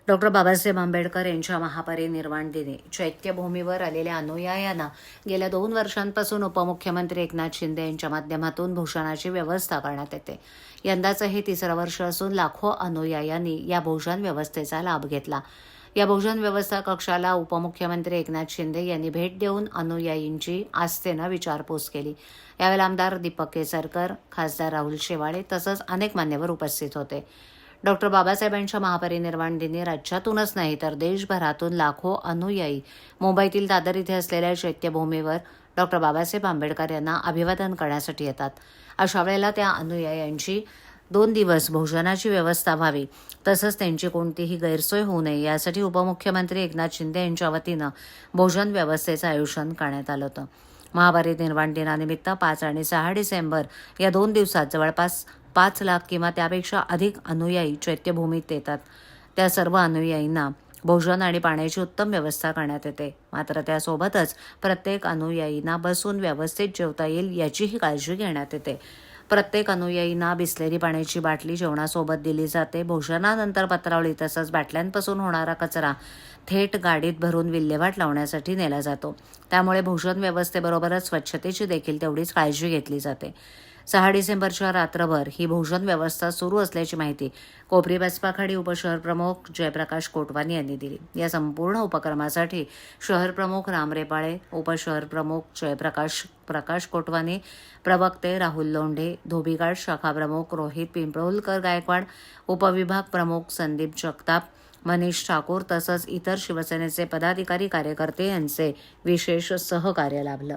Doctor Babasaheb Ambedkar यांच्या महापरिनिर्वाण दिनी चैत्यभूमीवर आलेल्या अनुयायांना गेल्या 2 वर्षांपासून उपमुख्यमंत्री एकनाथ शिंदे यांच्या माध्यमातून भोजनाची व्यवस्था करण्यात येते. यंदाचं हे 3रं वर्ष असून लाखो अनुयायांनी या भोजन व्यवस्थेचा लाभ घेतला. या भोजन व्यवस्था कक्षाला उपमुख्यमंत्री एकनाथ शिंदे यांनी भेट देऊन अनुयायींची आस्थेनं विचारपूस केली. यावेळी आमदार दीपक केसरकर, खासदार राहुल शेवाळे तसंच अनेक मान्यवर उपस्थित होते. डॉक्टर बाबासाहेबांच्या महापरिनिर्वाण दिनी राज्यातूनच नाही तर देशभरातून लाखो अनुयायी मुंबईतील दादर इथे असलेल्या चैत्यभूमीवर डॉक्टर बाबासाहेब आंबेडकर यांना अभिवादन करण्यासाठी येतात. अशा वेळेला त्या अनुयायांची 2 दिवस भोजनाची व्यवस्था व्हावी तसंच त्यांची कोणतीही गैरसोय होऊ नये यासाठी उपमुख्यमंत्री एकनाथ शिंदे यांच्या वतीनं भोजन व्यवस्थेचं आयोजन करण्यात आलं होतं. महापरिनिर्वाण दिनानिमित्त 5 आणि 6 डिसेंबर या 2 दिवसात जवळपास 5 लाख किंवा त्यापेक्षा अधिक अनुयायी चैत्यभूमीत येतात. त्या सर्व अनुयायींना भोजन आणि पाण्याची उत्तम व्यवस्था करण्यात येते. मात्र त्यासोबतच प्रत्येक अनुयायींना बसून व्यवस्थित जेवता येईल याचीही काळजी घेण्यात येते. प्रत्येक अनुयायींना बिसलेरी पाण्याची बाटली जेवणासोबत दिली जाते. भोजनानंतर पत्रावळी तसंच बाटल्यांपासून होणारा कचरा थेट गाडीत भरून विल्हेवाट लावण्यासाठी नेला जातो. त्यामुळे भोजन व्यवस्थेबरोबरच स्वच्छतेची देखील तेवढीच काळजी घेतली जाते. 6 डिसेंबरच्या रात्रभर ही भोजन व्यवस्था सुरू असल्याची माहिती कोपरी बसपाखाडी उपशहर प्रमुख जयप्रकाश कोटवानी यांनी दिली. या संपूर्ण उपक्रमासाठी शहर प्रमुख राम रेपाळे, उपशहर प्रमुख प्रकाश कोटवानी, प्रवक्ते राहुल लोंढे, धोबीघाट शाखा प्रमुख रोहित पिंपळुलकर गायकवाड, उपविभाग प्रमुख संदीप जगताप, मनीष ठाकूर तसंच इतर शिवसेनेचे पदाधिकारी कार्यकर्ते यांचे विशेष सहकार्य लाभलं.